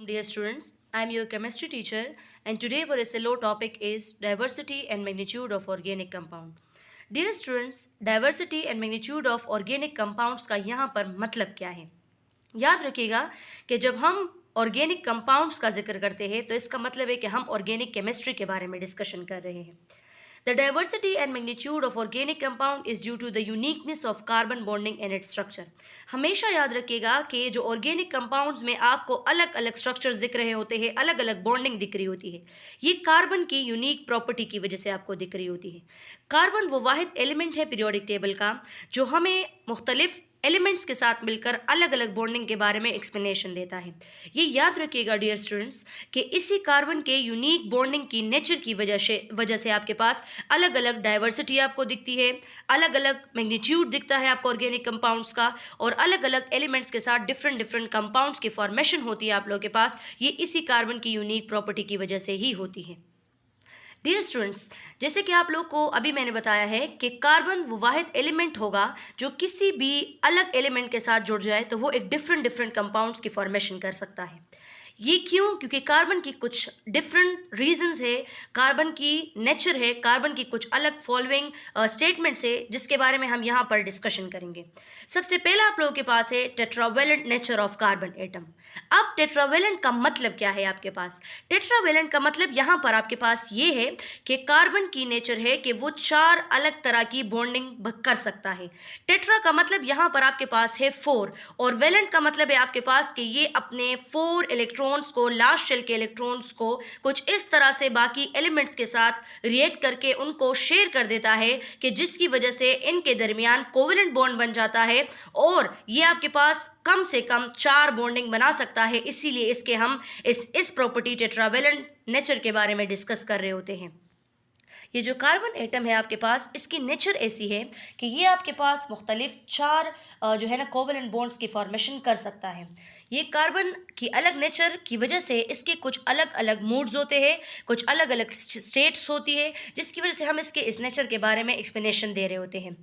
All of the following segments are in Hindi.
dear students. I am your chemistry teacher, and today our SLO topic is diversity and magnitude of organic compound. Dear students, diversity and magnitude of organic compounds का यहाँ पर मतलब क्या है? याद रखिएगा कि जब हम ऑर्गेनिक कंपाउंड्स का जिक्र करते हैं तो इसका मतलब है कि हम ऑर्गेनिक केमिस्ट्री के बारे में डिस्कशन कर रहे हैं. The diversity and magnitude of organic compound is due to the uniqueness of carbon bonding and its structure. हमेशा याद रखिएगा कि जो ऑर्गेनिक कंपाउंड्स में आपको अलग अलग स्ट्रक्चर्स दिख रहे होते हैं, अलग अलग बॉन्डिंग दिख रही होती है, ये कार्बन की यूनिक प्रॉपर्टी की वजह से आपको दिख रही होती है. कार्बन वो वाहिद एलिमेंट है पीरियोडिक टेबल का जो हमें मुख्तलिफ एलिमेंट्स के साथ मिलकर अलग अलग बॉन्डिंग के बारे में एक्सप्लेनेशन देता है. ये याद रखिएगा डियर स्टूडेंट्स कि इसी कार्बन के यूनिक बॉन्डिंग की नेचर की वजह से आपके पास अलग अलग डाइवर्सिटी आपको दिखती है, अलग अलग मैग्नीट्यूड दिखता है आपको ऑर्गेनिक कंपाउंड्स का, और अलग अलग एलिमेंट्स के साथ डिफरेंट डिफरेंट कंपाउंड्स की फॉर्मेशन होती है आप लोगों के पास. ये इसी कार्बन की यूनिक प्रॉपर्टी की वजह से ही होती है. डियर स्टूडेंट्स, जैसे कि आप लोग को अभी मैंने बताया है कि कार्बन वो वाहिद एलिमेंट होगा जो किसी भी अलग एलिमेंट के साथ जुड़ जाए तो वो एक डिफरेंट कंपाउंड्स की फॉर्मेशन कर सकता है. ये क्यों? क्योंकि कार्बन की कुछ डिफरेंट रीजंस है, कार्बन की नेचर है, कार्बन की कुछ अलग फॉलोइंग स्टेटमेंट्स है जिसके बारे में हम यहाँ पर डिस्कशन करेंगे. सबसे पहला आप लोगों के पास है tetravalent nature of carbon atom. अब टेट्रावेलेंट का मतलब क्या है आपके पास? टेट्रावेलेंट का मतलब यहाँ पर आपके पास ये है कि कार्बन की नेचर है कि वो 4 अलग तरह की बॉन्डिंग कर सकता है. टेट्रा का मतलब यहाँ पर आपके पास है 4, और वेलेंट का मतलब है आपके पास कि ये अपने 4 इलेक्ट्रॉन्स को, लास्ट शेल के इलेक्ट्रॉन्स को कुछ इस तरह से बाकी एलिमेंट्स के साथ रिएक्ट करके उनको शेयर कर देता है कि जिसकी वजह से इनके दरमियान कोवेलेंट बॉन्ड बन जाता है, और ये आपके पास कम से कम 4 बॉन्डिंग बना सकता है. इसीलिए इसके हम इस प्रॉपर्टी टेट्रावेलेंट नेचर के बारे में डिस्कस कर रहे होते हैं. ये जो कार्बन एटम है आपके पास, इसकी नेचर ऐसी है कि ये आपके पास मुख्तलिफ 4 जो है ना कोवेलेंट बॉन्ड्स की फॉर्मेशन कर सकता है. ये कार्बन की अलग नेचर की वजह से इसके कुछ अलग अलग मूड्स होते हैं, कुछ अलग अलग स्टेट्स होती है, जिसकी वजह से हम इसके इस नेचर के बारे में एक्सप्लेनेशन दे रहे होते हैं.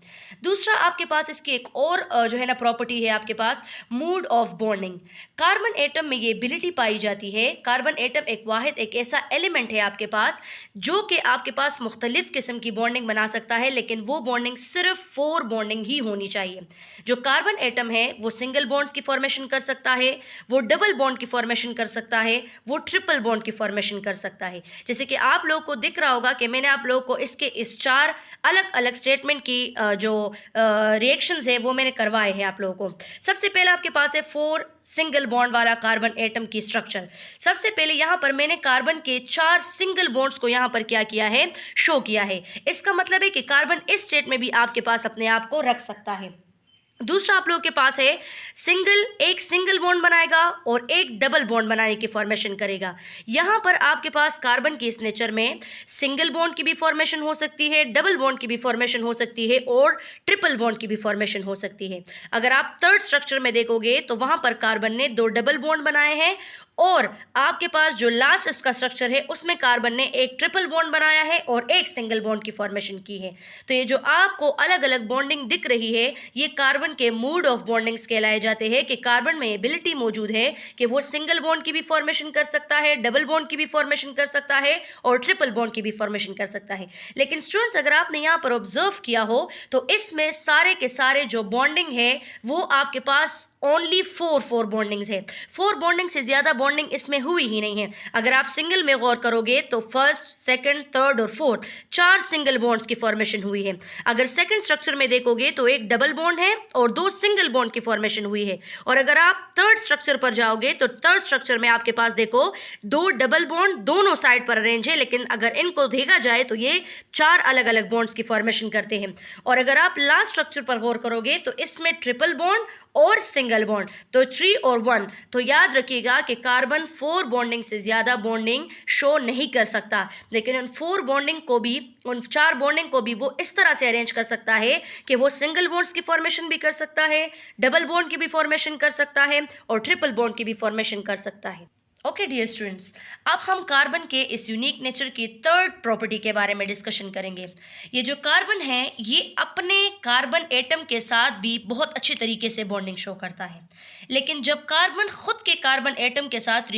दूसरा आपके पास इसकी एक और जो है ना प्रॉपर्टी है आपके पास, mode of bonding. Carbon atom में ये एबिलिटी पाई जाती है. कार्बन एटम एक वाहिद एक ऐसा एलिमेंट है आपके पास जो कि आपके पास मुख्तलिफ किस्म की बॉन्डिंग बना सकता है, लेकिन वो बॉन्डिंग सिर्फ 4 बॉन्डिंग ही होनी चाहिए. जो कार्बन एटम है वो सिंगल बॉन्ड्स की फॉर्मेशन कर सकता है, वो डबल बॉन्ड की फॉर्मेशन कर सकता है, वो ट्रिपल बॉन्ड की फॉर्मेशन कर सकता है. जैसे कि आप लोगों को दिख रहा होगा कि मैंने आप लोगों को इसके इस 4 अलग अलग स्टेटमेंट की जो रिएक्शंस है वो मैंने करवाए हैं आप लोगों को. सबसे पहले आपके पास है 4 सिंगल बॉन्ड वाला कार्बन एटम की स्ट्रक्चर. सबसे पहले यहाँ पर मैंने कार्बन के 4 सिंगल बॉन्ड्स को यहाँ पर क्या किया है, शो किया है. इसका मतलब है कि कार्बन इस स्टेट में भी आपके पास अपने आप को रख सकता है. दूसरा आप लोगों के पास है एक सिंगल बॉन्ड बनाएगा और एक डबल बॉन्ड बनाने की फॉर्मेशन करेगा. यहाँ पर आपके पास कार्बन की इस नेचर में सिंगल बॉन्ड की भी फॉर्मेशन हो सकती है, डबल बॉन्ड की भी फॉर्मेशन हो सकती है, और ट्रिपल बॉन्ड की भी फॉर्मेशन हो सकती है. अगर आप थर्ड स्ट्रक्चर में देखोगे तो वहाँ पर कार्बन ने 2 डबल बॉन्ड बनाए हैं, और आपके पास जो लास्ट इसका स्ट्रक्चर है उसमें कार्बन ने एक ट्रिपल बॉन्ड बनाया है और एक सिंगल बॉन्ड की फॉर्मेशन की है. तो ये जो आपको अलग अलग बॉन्डिंग दिख रही है ये कार्बन के मूड ऑफ बॉन्डिंग्स कहलाए जाते हैं कि कार्बन में एबिलिटी मौजूद है कि वो सिंगल बॉन्ड की भी फॉर्मेशन कर सकता है, डबल बॉन्ड की भी फॉर्मेशन कर सकता है, और ट्रिपल बॉन्ड की भी फॉर्मेशन कर सकता है. लेकिन स्टूडेंट्स, अगर आपने यहाँ पर ऑब्जर्व किया हो तो इसमें सारे के सारे जो बॉन्डिंग है वो आपके पास ओनली 4 बॉन्डिंग्स है. 4 बॉन्डिंग से ज्यादा बॉन्डिंग इसमें हुई ही नहीं है. अगर आप सिंगल में गौर करोगे तो फर्स्ट, सेकंड, थर्ड और फोर्थ 4 सिंगल बॉन्ड्स की फॉर्मेशन हुई है. अगर सेकंड स्ट्रक्चर में देखोगे तो एक डबल बॉन्ड है और 2 सिंगल बॉन्ड की फॉर्मेशन हुई है. और अगर आप थर्ड स्ट्रक्चर पर जाओगे तो थर्ड स्ट्रक्चर में आपके पास देखो 2 डबल बॉन्ड दोनों साइड पर अरेंज है, लेकिन अगर इनको देखा जाए तो ये 4 अलग अलग बॉन्ड्स की फॉर्मेशन करते हैं. और अगर आप लास्ट स्ट्रक्चर पर गौर करोगे तो इसमें ट्रिपल बॉन्ड और सिंगल बॉन्ड, तो 3 और 1. तो याद रखिएगा कि कार्बन 4 बॉन्डिंग से ज्यादा बॉन्डिंग शो नहीं कर सकता, लेकिन उन 4 बॉन्डिंग को भी, उन 4 बॉन्डिंग को भी वो इस तरह से अरेंज कर सकता है कि वो सिंगल बॉन्ड्स की फॉर्मेशन भी कर सकता है, डबल बॉन्ड की भी फॉर्मेशन कर सकता है, और ट्रिपल बॉन्ड की भी फॉर्मेशन कर सकता है. ओके डियर स्टूडेंट्स, अब हम कार्बन के इस यूनिक नेचर की थर्ड प्रॉपर्टी के बारे में डिस्कशन करेंगे। ये जो कार्बन है ये अपने कार्बन एटम के साथ भी बहुत अच्छे तरीके से बॉन्डिंग शो करता है, लेकिन जब कार्बन खुद के कार्बन एटम के साथ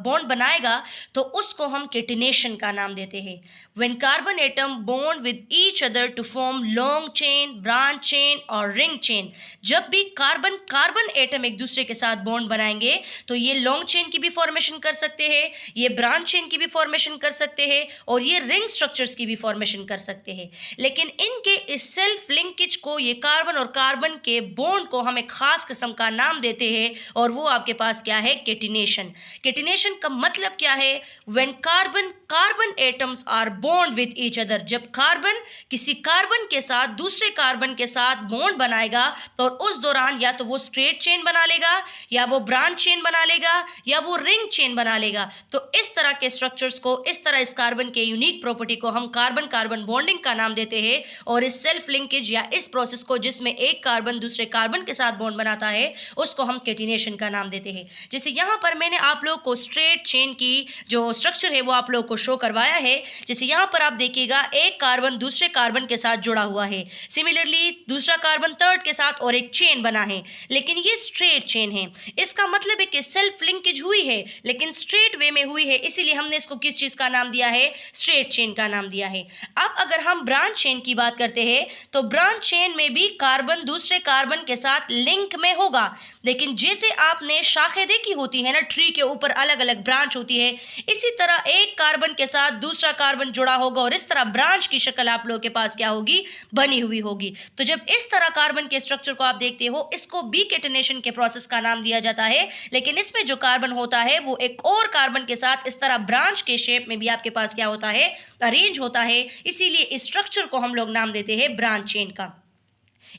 बॉन्ड बनाएगा तो उसको हम केटिनेशन का नाम देते हैं। When carbon atom bond with each other to form long chain, branch chain और रिंग चेन, जब भी कार्बन कार्बन एटम एक दूसरे के साथ बॉन्ड बनाएंगे तो ये लॉन्ग चेन की भी फॉर्मेशन कर सकते हैं, ये ब्रांच चेन की भी फॉर्मेशन कर सकते हैं और ये रिंग स्ट्रक्चर्स की भी फॉर्मेशन कर सकते हैं। लेकिन इनके इस सेल्फ लिंकेज को, ये कार्बन और कार्बन के बॉन्ड को हम एक खास किस्म का नाम देते हैं और वो आपके पास क्या है? केटिनेशन। केटिनेशन का मतलब क्या है? When carbon carbon atoms are bond with each other, जब कार्बन किसी कार्बन के साथ दूसरे कार्बन के साथ बॉन्ड बनाएगा तो उस दौरान या तो वो स्ट्रेट चेन बना लेगा, या वो ब्रांच चेन बना लेगा, या वो रिंग चेन बना लेगा। तो इस तरह के स्ट्रक्चर्स को, इस तरह इस कार्बन के यूनिक प्रॉपर्टी को हम कार्बन कार्बन बॉन्डिंग का नाम देते हैं। और इस सेल्फ लिंकेज या इस प्रोसेस को जिसमें एक कार्बन दूसरे कार्बन के साथ बॉन्ड बनाता है उसको हम केटिनेशन का नाम देते हैं। जैसे यहाँ पर मैंने आप लोग को स्ट्रेट चेन की जो स्ट्रक्चर है वो आप लोग को शो करवाया है। जैसे यहाँ पर आप देखिएगा एक कार्बन दूसरे कार्बन के साथ जुड़ा हुआ है, सिमिलरली दूसरा कार्बन थर्ड के साथ और एक चेन बना है, लेकिन ये स्ट्रेट चेन है। इसका मतलब है कि सेल्फ लिंकेज हुई है लेकिन स्ट्रेट वे में हुई है, इसीलिए हमने इसको किस चीज का नाम दिया है? स्ट्रेट चेन का नाम दिया है। अब अगर हम ब्रांच चेन की बात करते हैं तो ब्रांच चेन में भी कार्बन दूसरे कार्बन के साथ लिंक में होगा, लेकिन जैसे आपने शाखें देखी होती है ना, ट्री के ऊपर अलग अलग ब्रांच होती है, इसी तरह एक कार्बन के साथ दूसरा कार्बन जुड़ा होगा और इस तरह ब्रांच की शक्ल आप लोगों के पास क्या होगी? बनी हुई होगी। तो जब इस तरह कार्बन के स्ट्रक्चर को आप देखते हो, इसको भी केटिनेशन के प्रोसेस का नाम दिया जाता है, लेकिन इसमें जो कार्बन होता है वो एक और कार्बन के साथ इस तरह ब्रांच के शेप में भी आपके पास क्या होता है? अरेंज होता है, इसीलिए इस स्ट्रक्चर को हम लोग नाम देते हैं ब्रांच चेन का।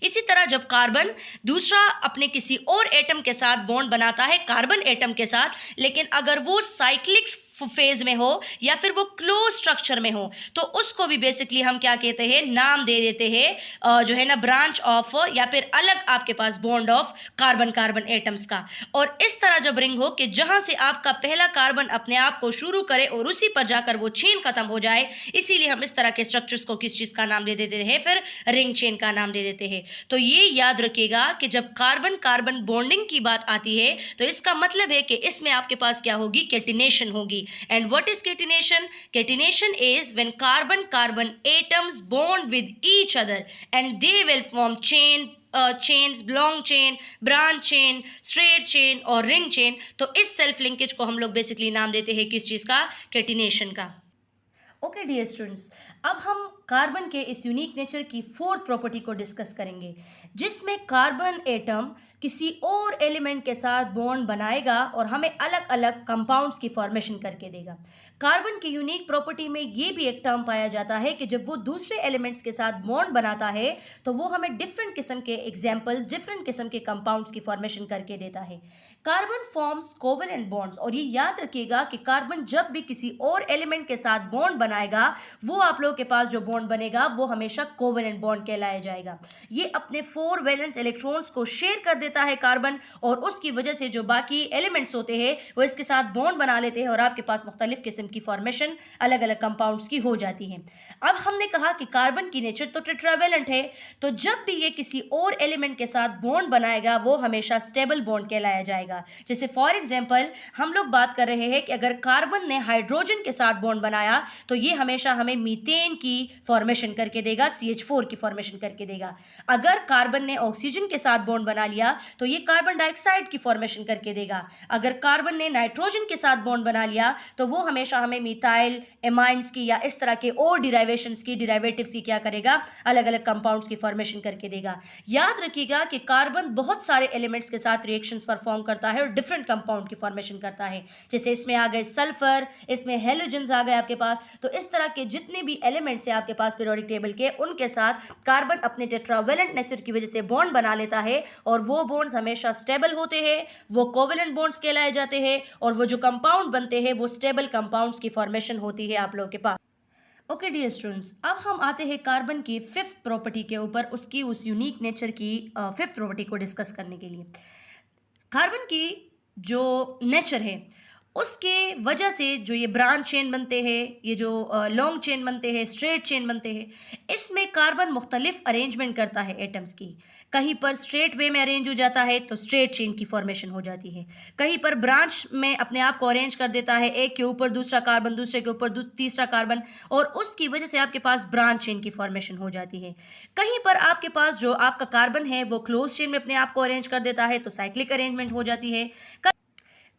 इसी तरह जब कार्बन दूसरा अपने किसी और एटम के साथ बॉन्ड बनाता है कार्बन एटम के साथ, लेकिन अगर वो साइक्लिक फेज में हो या फिर वो क्लोज स्ट्रक्चर में हो तो उसको भी बेसिकली हम क्या कहते हैं? नाम दे देते हैं जो है ना ब्रांच ऑफ, या फिर अलग आपके पास bond of carbon carbon atoms का। और इस तरह जब रिंग हो कि जहां से आपका पहला कार्बन अपने आप को शुरू करे और उसी पर जाकर वो चेन खत्म हो जाए, इसीलिए हम इस तरह के स्ट्रक्चर्स को किस चीज का नाम दे देते हैं? फिर रिंग चेन का नाम दे देते हैं। तो ये याद रखिएगा कि जब कार्बन कार्बन बॉन्डिंग की बात आती है तो इसका मतलब है कि इसमें आपके पास क्या होगी? केटिनेशन होगी। And what is catenation? Catenation is when carbon-carbon atoms bond with each other and they will form chains, long chain, branch chain, straight chain और ring chain। तो इस सेल्फ लिंकेज को हम लोग बेसिकली नाम देते हैं किस चीज का? केटिनेशन का। ओके डियर स्टूडेंट्स, अब हम कार्बन के इस यूनिक नेचर की फोर्थ प्रॉपर्टी को डिस्कस करेंगे, जिसमें कार्बन एटम किसी और एलिमेंट के साथ बॉन्ड बनाएगा और हमें अलग अलग कंपाउंड्स की फॉर्मेशन करके देगा। कार्बन की यूनिक प्रॉपर्टी में ये भी एक टर्म पाया जाता है कि जब वो दूसरे एलिमेंट्स के साथ बॉन्ड बनाता है तो वो हमें डिफरेंट किस्म के एग्जाम्पल्स, डिफरेंट किस्म के कंपाउंड्स की फॉर्मेशन करके देता है। कार्बन फॉर्म्स कोवेलेंट बॉन्ड्स, और ये याद रखिएगा कि कार्बन जब भी किसी और एलिमेंट के साथ बॉन्ड बनाएगा वो आप लोगों के पास जो बॉन्ड बनेगा वो हमेशा कोवेलेंट बॉन्ड कहलाया जाएगा। ये अपने 4 वैलेंस इलेक्ट्रॉन्स को शेयर कर देता है कार्बन, और उसकी वजह से जो बाकी एलिमेंट्स होते हैं वो इसके साथ बॉन्ड बना लेते हैं और आपके पास मुख्तलिफ किस्म की फॉर्मेशन अलग अलग कंपाउंड्स की हो जाती है। अब हमने कहा कि कार्बन की नेचर तो टेट्रावेलेंट है, तो जब भी ये किसी और एलिमेंट के साथ बॉन्ड बनाएगा वो हमेशा स्टेबल बॉन्ड कहलाया जाएगा। जैसे फॉर एग्जांपल हम लोग बात कर रहे हैं कि अगर कार्बन ने हाइड्रोजन के साथ बॉन्ड बनाया तो ये हमेशा हमें मीथेन की फॉर्मेशन करके देगा, CH4 की फॉर्मेशन करके देगा। अगर कार्बन ने ऑक्सीजन के साथ बॉन्ड बना लिया तो ये कार्बन डाइऑक्साइड की फॉर्मेशन करके देगा। अगर कार्बन ने नाइट्रोजन के साथ बॉन्ड बना लिया तो वो हमेशा हमें मिथाइल, एमाइंस की या इस तरह के और डिराइवेशंस की, डिराइवेटिव्स की क्या करेगा? अलग अलग कंपाउंड्स की फॉर्मेशन करके देगा। याद रखिएगा कि कार्बन बहुत सारे एलिमेंट्स के साथ रिएक्शंस परफॉर्म करता है और डिफरेंट कंपाउंड की फॉर्मेशन करता है। जैसे इसमें आ गए सल्फर, इसमें हेलोजन्स आ गए आपके पास। तो इस तरह के जितने भी एलिमेंट्स है आपके पास पीरियोडिक टेबल के, उनके साथ कार्बन अपने टेट्रावेलेंट नेचर की वजह से बॉन्ड बना लेता है और वो बॉन्ड्स हमेशा स्टेबल होते हैं, वो कोवेलेंट बॉन्ड्स कहलाए जाते हैं, और वो जो कंपाउंड बनते हैं वो स्टेबल कंपाउंड्स की फॉर्मेशन होती है आप लोगों के पास। ओके डियर स्टूडेंट्स, अब हम आते हैं कार्बन की फिफ्थ प्रॉपर्टी के ऊपर, उसकी उस यूनिक नेचर की फिफ्थ प्रॉपर्टी को डिस्कस करने के लिए। कार्बन की जो नेचर है उसके वजह से जो ये ब्रांच चेन बनते हैं, ये जो लॉन्ग चेन बनते हैं, स्ट्रेट चेन बनते हैं, इसमें कार्बन मुख्तलिफ अरेंजमेंट करता है एटम्स की। कहीं पर स्ट्रेट वे में अरेंज हो जाता है तो स्ट्रेट चेन की फॉर्मेशन हो जाती है, कहीं पर ब्रांच में अपने आप को अरेंज कर देता है, एक के ऊपर दूसरा कार्बन, दूसरे के ऊपर तीसरा कार्बन, और उसकी वजह से आपके पास ब्रांच चेन की फॉर्मेशन हो जाती है। कहीं पर आपके पास जो आपका कार्बन है वो क्लोज चेन में अपने आप को अरेंज कर देता है तो साइक्लिक अरेंजमेंट हो जाती है।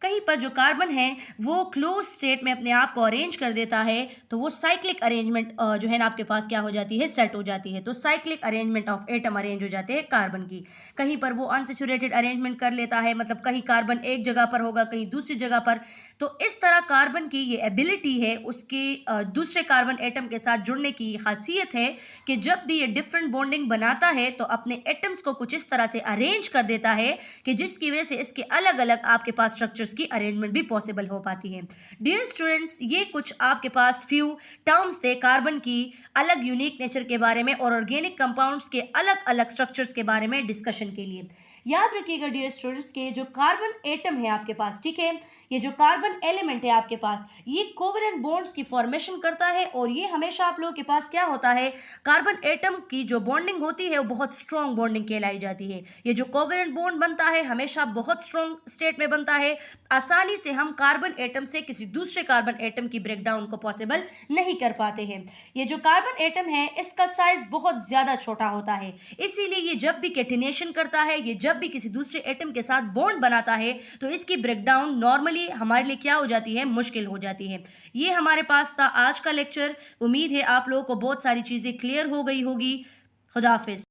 कहीं पर जो कार्बन है वो क्लोज स्टेट में अपने आप को अरेंज कर देता है तो वो साइक्लिक अरेंजमेंट जो है ना आपके पास क्या हो जाती है, सेट हो जाती है। तो cyclic arrangement of atom arrange हो जाते हैं कार्बन की। कहीं पर वो अनसेचुरेटेड अरेंजमेंट कर लेता है, मतलब कहीं कार्बन एक जगह पर होगा, कहीं दूसरी जगह पर। तो इस तरह कार्बन की ये एबिलिटी है, उसके दूसरे कार्बन एटम के साथ जुड़ने की खासियत है कि जब भी ये डिफरेंट बॉन्डिंग बनाता है तो अपने एटम्स को कुछ इस तरह से अरेंज कर देता है कि जिसकी वजह से इसके अलग अलग आपके पास स्ट्रक्चर की अरेंजमेंट भी पॉसिबल हो पाती है। डियर स्टूडेंट्स, ये कुछ आपके पास फ्यू टर्म्स थे कार्बन की अलग यूनिक नेचर के बारे में और ऑर्गेनिक कंपाउंड्स के अलग अलग स्ट्रक्चर्स के बारे में डिस्कशन के लिए। याद रखिएगा डियर स्टूडेंट्स के जो कार्बन एटम है आपके पास, ठीक है, ये जो कार्बन एलिमेंट है आपके पास, ये कोवेलेंट बॉन्ड्स की फॉर्मेशन करता है और ये हमेशा आप लोगों के पास क्या होता है, कार्बन एटम की जो बॉन्डिंग होती है वो बहुत स्ट्रॉन्ग बॉन्डिंग कहलाई जाती है। ये जो कोवेलेंट बॉन्ड बनता है हमेशा बहुत स्ट्रॉन्ग स्टेट में बनता है। आसानी से हम कार्बन एटम से किसी दूसरे कार्बन एटम की ब्रेकडाउन को पॉसिबल नहीं कर पाते हैं। ये जो कार्बन एटम है इसका साइज बहुत ज्यादा छोटा होता है, इसीलिए ये जब भी कैटिनेशन करता है, ये जब भी किसी दूसरे एटम के साथ बॉन्ड बनाता है तो इसकी ब्रेकडाउन नॉर्मली हमारे लिए क्या हो जाती है, मुश्किल हो जाती है। ये हमारे पास था आज का लेक्चर। उम्मीद है आप लोगों को बहुत सारी चीजें क्लियर हो गई होगी। खुदा हाफिज।